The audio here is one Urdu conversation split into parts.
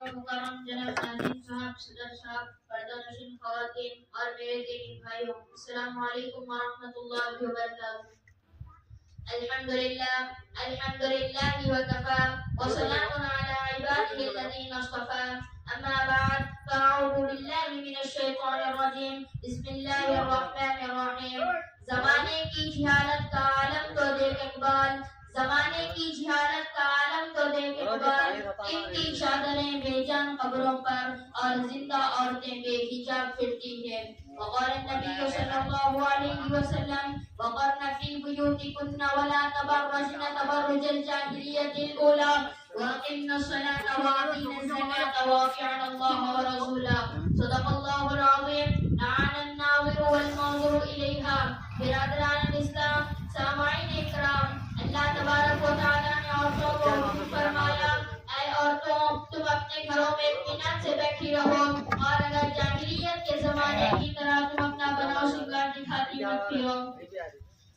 مکرم جناب ناظرین صاحب، صدر صاحب، پردہ نشین خواتین اور میرے دینی بھائیوں، السلام علیکم ورحمۃ اللہ وبرکاتہ۔ الحمدللہ الحمدللہ وکفی وسلام علی عباده الذین اصطفی، اما بعد فاعوذ باللہ من الشیطان الرجیم، بسم اللہ الرحمن الرحیم۔ زمانے کی جہالت کا عالم تو دیکھ اقبال، زمانے کی جہالت کا عالم تو دیکھ اقبال، ان کی چادریں بے جان قبروں پر اور زندہ عورتیں بے حجاب پھرتی ہیں۔ وقال النبی صلی اللہ علیہ وسلم وقرن فی بیوتکن ولا تبرجن تبرج الجاہلیۃ الاولی واقمن الصلاۃ وآتین الزکاۃ واطیعن اللہ ورسولہ، صدق اللہ العظیم، اعان الناظر والمنظور الیہا۔ برادران اسلام، سامعین اکرام، اللہ تبارک و تعالیٰ نے عورتوں کو حکم فرمایا، اے عورتوں تم اپنے گھروں میں اطمینان سے بیٹھی رہو، اور اگر جاہلیت کے زمانے کی طرح تم اپنا بناؤ شنگار دکھاتی مت پھرو،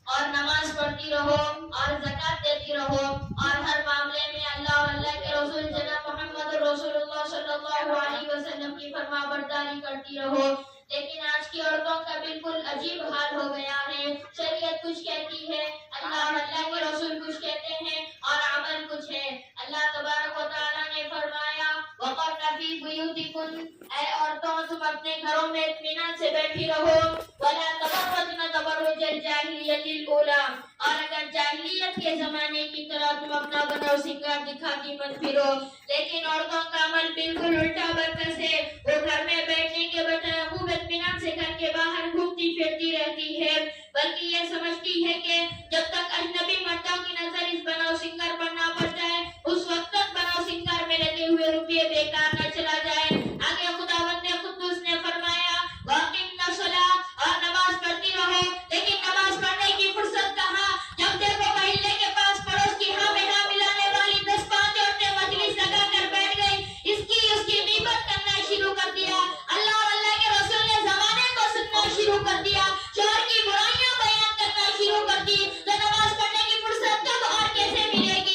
اور نماز پڑھتی رہو اور زکوٰۃ دیتی رہو، اور ہر معاملے میں اللہ اور اللہ کے رسول جناب محمد رسول اللہ صلی اللہ علیہ وسلم کی فرما برداری کرتی رہو۔ لیکن آج کی عورتوں کا بالکل عجیب حال ہو گیا ہے۔ شریعت کچھ کہتی ہے، اللہ اور اللہ کے رسول کچھ کہتے ہیں، اور عمل کچھ ہے۔ اللہ تبارک و تعالیٰ نے فرمایا وَقَرْنَ فِي بُيُوتِكُنَّ، اے عورتوں تم اپنے گھروں میں اطمینان سے بیٹھی رہو، وَلَا تَبَرَّجْنَ تَبَرُّجَ الْجَاهِلِيَّةِ الْأُولَىٰ، اور اگر جاہلیت کے زمانے کی طرح تم اپنا بناؤ سنگار دکھاتی مت پھرو۔ لیکن عورتوں کا عمل بالکل الٹا برعکس ہے، وہ گھر میں بیٹھنے کے بجائے خوب اطمینان سے گھر کے باہر گھومتی پھرتی رہتی ہے، بلکہ یہ سمجھتی ہے کہ جب تک اجنبی مردوں کی نظر اس بناؤ سنگار پر نہ پڑ جائے اس وقت تک بناؤ سنگار میں لگے ہوئے روپیے بیکار نہ چلا جائے۔ آگے خداوند قدوس نے فرمایا وَأَقِمْنَ الصَّلَاةَ، اور نماز پڑھتی رہو، لیکن نماز پڑھنے کی فرصت کہاں؟ جب دیکھو محلے کے پاس پڑوس کی ہاں میں ہاں ملانے والی 10-5 عورتیں مجلس لگا کر بیٹھ گئی، اس کی غیبت کرنا شروع کر دیا، اللہ اور اللہ کے رسول نے زمانے کو سننا شروع کر دیا، شوہر کی برائیاں بیان کرنا شروع کر دی، تو نماز پڑھنے کی فرصت کب اور کیسے ملے گی؟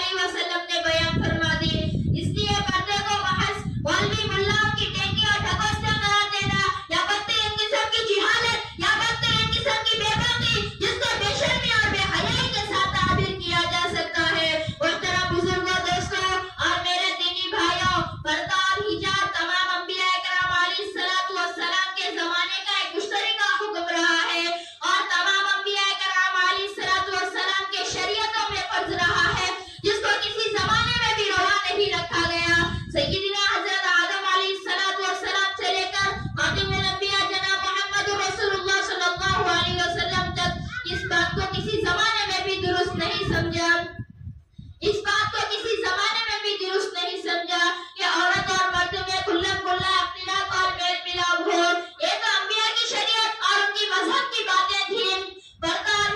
علیہ وسلم نے بیان فرما دی. اس لیے پردے کو محض مولوی ملاؤں کی ٹینکی اور ڈھکوسلا قرار دینا یا بدترین قسم کی جہالت یا بدترین قسم کی بے باکی جس کو بے شرمی اور بے حیائی کے ساتھ تعبیر کیا جا سکتا ہے. محترم بزرگوں، دوستوں اور میرے دینی بھائیوں، پردہ اور حجاب تمام انبیاء کرام علیہ السلام کے زمانے کا ایک مشترکہ حکم رہا ہے اور تمام انبیاء کرام علیہ السلام کے شریعتوں میں فرض رہا ہے، جس کو کسی زمانے میں بھی روا نہیں رکھا گیا. سیدنا حضرت آدم علیہ السلام سے لے کر خاتم الانبیاء جناب محمد رسول اللہ صلی اللہ علیہ وسلم تک اس بات کو کسی زمانے میں بھی درست نہیں سمجھا کہ عورت اور مرد میں کھلم کھلا اختلاف اور میل ملاپ ہو. یہ تو انبیاء کی شریعت اور ان کی مذہب کی باتیں تھیں. پردہ اور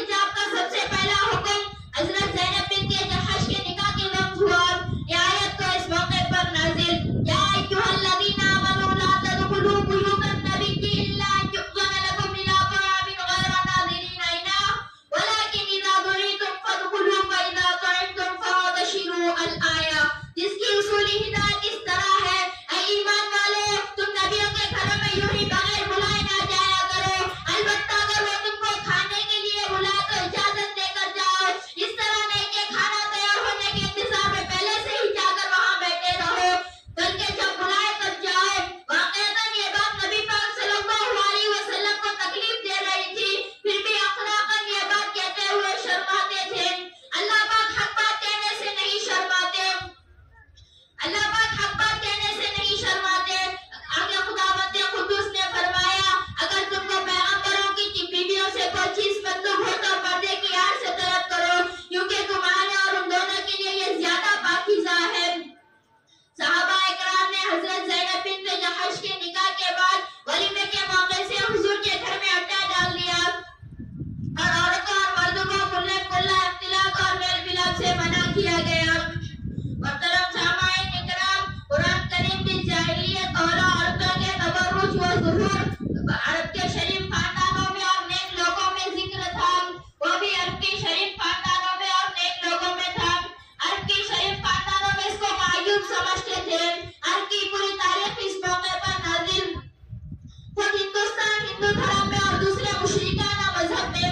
حجاب کا سب سے پہلا حکم حضرت زینب بنت جحش کے نکاح کے وقت ہوا. یہ آیت تو اس موقع پر نازل یا ایھا الذین آمنوا لا تدخلوا بیوت النبی الا ان یؤذن لکم الی طعام غیر ناظرین اناہ ولکن اذا دعیتم فادخلوا فاذا طعمتم فانتشروا الآیہ، جس کی اصولی ہدایت اس طرح ہے: اے ایمان والو، تم نبیوں کے گھروں میں یوں ہی بغیر بلائے نہ جایا کرو، البتہ اگر وہ تم کو کھانے کے لیے بلائے تو اجازت دے کر جاؤ. اس طرح نہیں کہ کھانا تیار ہونے کے انتظار میں پہلے سے ہی جا کر وہاں بیٹھے رہو، بلکہ جب بلائے تب جاؤ. واقعتاً یہ بات نبی پاک صلی اللہ علیہ وسلم کو تکلیف دے رہی تھی، پھر بھی اخلاقاً یہ بات کہتے ہوئے شرماتے تھے. اللہ پاک حق بات کہنے سے نہیں شرماتے. آگے خداوند قدوس نے فرمایا: اگر تم کو پیغمبروں کی بیویوں سے کوئی چیز مطلوب ہو تو پردے کی آڑ سے طلب کرو، کیونکہ تمہارے اور ان دونوں کے لیے یہ زیادہ پاکیزہ ہے. صحابہ اکرام نے حضرت زینب بنت جحش کے نکاح کے بعد ولیمے کے موقع سے حضور کے گھر میں اڈا ڈال دیا اور عورتوں اور مردوں کو کھلے کھلا اختلاط اور میل ملاپ سے منع کیا گیا. محترم سامعین اکرام، قرآن کریم کی جاہلیت اور عورتوں کے تبرج و ظہور عرب کے شریف خاندانوں میں اور نیک لوگوں میں ذکر تھا. وہ بھی عرب کی شریف خاندانوں میں اور نیک لوگوں میں تھا. عرب کی شریف خاندانوں میں اس کو معیوب سمجھتے تھے. عرب کی پوری تاریخ اس موقع پر نازل. خود ہندوستان ہندو دھرم میں اور دوسرے مشرکانہ مذہب میں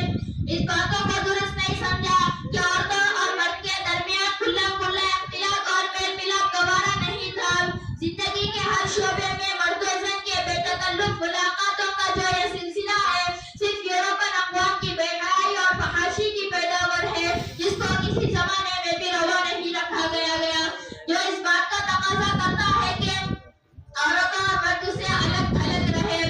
اس باتوں کو درست نہیں سمجھا کہ عورتوں اور مرد کے درمیان کھلا کھلا اختلاط اور میل ملاپ گوارا نہیں تھا. زندگی کے ہر شعبے میں مرد و زن کے بے تکلف ملاقاتوں کا جو یہ سلسلہ ہے، صرف یورپین اقوام کی بے حیائی اور فحاشی کی پیداوار ہے، جس کو کسی زمانے میں بھی روا نہیں رکھا گیا، جو اس بات کا تقاضا کرتا ہے کہ عورتوں اور مرد سے الگ تھلگ رہے.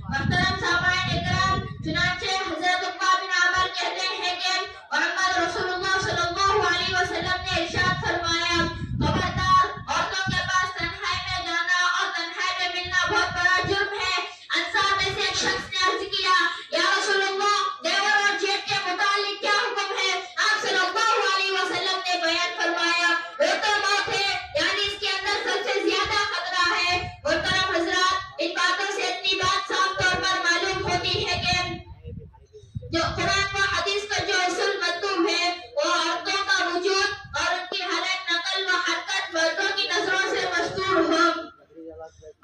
محترم سامعین اکرام، چنانچہ حضرت عقبہ بن عامر کہتے ہیں کہ محمد رسول اللہ صلی اللہ علیہ وسلم نے ارشاد فرمایا: خبردار، عورتوں کے پاس تنہائی میں جانا اور تنہائی میں ملنا بہت بڑا جرم ہے. انصار میں سے ایک شخص نے عرض کیا: یا رسول اللہ، دیور اور جیٹ کے متعلق کیا حکم ہے؟ آپ صلی اللہ علیہ وسلم نے بیان فرمایا: وہ تو موت ہے، یعنی اس کے اندر سب سے زیادہ خطرہ ہے. محترم حضرات، ان باتوں سے اتنی بات صاف طور پر معلوم ہوتی ہے کہ جو قرآن و حدیث کا جو اصول مطلوب ہے وہ عورتوں کا وجود اور ان کی ہر ایک نقل و حرکت مردوں کی نظروں سے مستور ہو،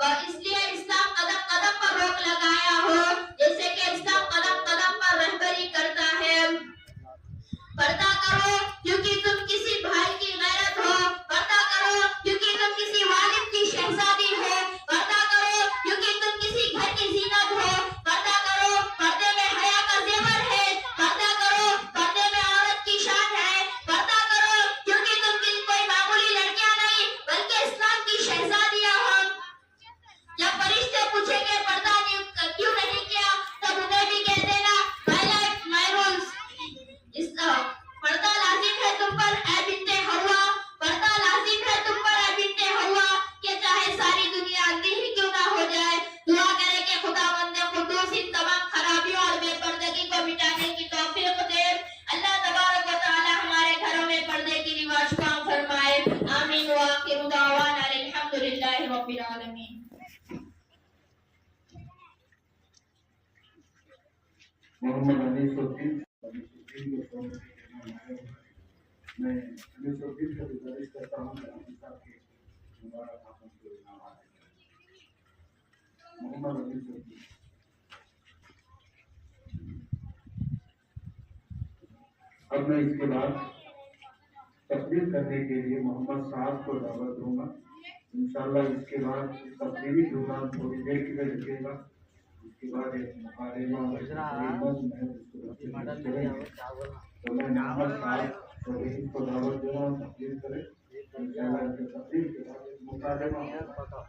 اور اس لیے اسلام قدم قدم پر روک لگایا ہو، جیسے کہ اسلام قدم قدم پر رہبری کرتا ہے. پردہ کرو کیونکہ تم کسی بھائی کی غیرت ہو، پردہ کرو کیونکہ تم کسی والد کی شہزادی ہو، پردہ کرو کیونکہ تم کسی گھر کی زینت ہو، پردہ کرو، پردے میں حیا کا زیور ہے، پردہ کرو، پردے میں عورت کی شان ہے، پردہ کرو کیونکہ تم کوئی معمولی لڑکیاں نہیں بلکہ اسلام کی شہزادیاں ہو. جب فرشتے پوچھیں گے پردہ کیوں نہیں کیا، تب انہیں بھی کہہ دینا: my life, my rules. پردہ لازم ہے تم پر اے بنت حوا، پردہ لازم ہے تم پر اے بنت حوا، کہ چاہے ساری دنیا اندھی ہی کیوں نہ ہو جائے. دعا کرے کہ خداوند قدوس ان تمام خرابیوں اور بے پردگی کو مٹانے کی توفیق دے. اللہ تبارک و تعالی ہمارے گھروں میں پردے کی رواج کو عام فرمائے. آمین. وآخر دعوانا الحمد للہ رب العالمین. محمد علی صوفی میں انیس سو بیس کو گزارش کرتا ہوں کہ حافظ صاحب کے مبارک ہاتھوں کو انعام حاصل کریں۔ محمد علی صدیقی۔ اب میں اس کے بعد تقریر کرنے کے لیے محمد صاحب کو دعوت دوں گا۔ انشاءاللہ اس کے بعد تقریری پروگرام تھوڑی دیر کے لیے رکھے گا۔ اس کے بعد ایک مکالمہ تو میں محمد صاحب کو دعوت دے رہا ہوں تقریر کرے۔ انشاءاللہ تقریر کے بعد ایک مکالمہ ہوگا۔